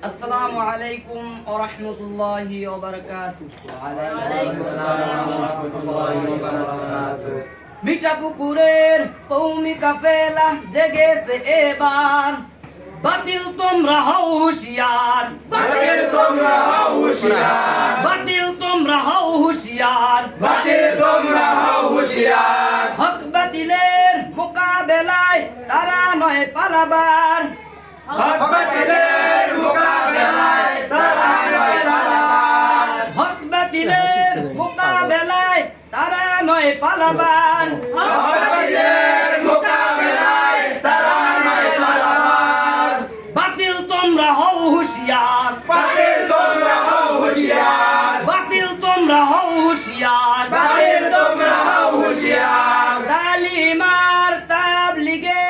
আসসালামু আলাইকুম ওয়া রাহমাতুল্লাহি ওয়া বারাকাতুহু। মিঠা পুকুরের কওমি কাফেলা জেগেছে এবার, বাতিল তোমরা হও হুঁশিয়ার, বাতিল তোমরা হও হুঁশিয়ার, বাতিল তোমরা হও হুঁশিয়ার, বাতিল তোমরা হও হুঁশিয়ার। হক বাতিলের মোকাবেলায় তারা নয় পালাবার, হক বাতিলের মোকাবেলায় তারা নয় পালাবার, হক বাতিলের মোকাবেলায় তারা নয় পালাবার, হক বাতিলের মোকাবেলায় তারা নয় পালাবার। বাতিল তোমরা হও হুঁশিয়ার, বাতিল তোমরা হও হুঁশিয়ার, বাতিল তোমরা হও হুঁশিয়ার, বাতিল তোমরা হও হুঁশিয়ার। তালিমার তাবলিগে,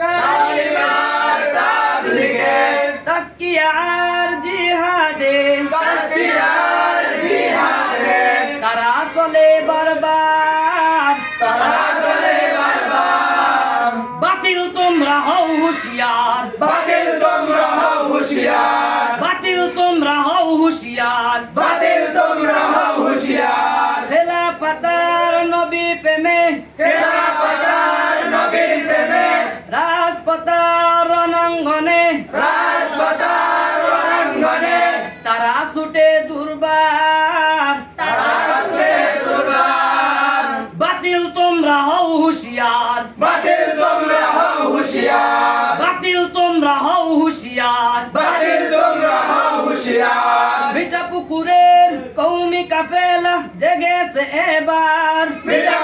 তালিমার তাবলিগে, তাসকিয়া আর জিহাদে, তাসকিয়ার জিহাদে, তারা চলে বারবার, তারা চলে বারবার। বাতিল তোমরা হও হুঁশিয়ার, বাতিল তোমরা হও হুঁশিয়ার, বাতিল তোমরা হও হুঁশিয়ার, বাতিল তোমরা হও হুঁশিয়ার। খেলাফতার নবী প্রেমে, খেলাফতার নবীর প্রেমে, রাজপথার রণাঙ্গনে, রাজপথার রণাঙ্গনে, তারা ছুটে দুর্বার, তারা আছে দুর্বার। বাতিল তোমরা হও হুঁশিয়ার, বাতিল তোমরা হও হুঁশিয়ার, বাতিল তোমরা হও হুঁশিয়ার, বাতিল তোমরা হও হুঁশিয়ার। মিঠা পুকুরের কওমি কাফেলা জেগেছে এবার, মিঠা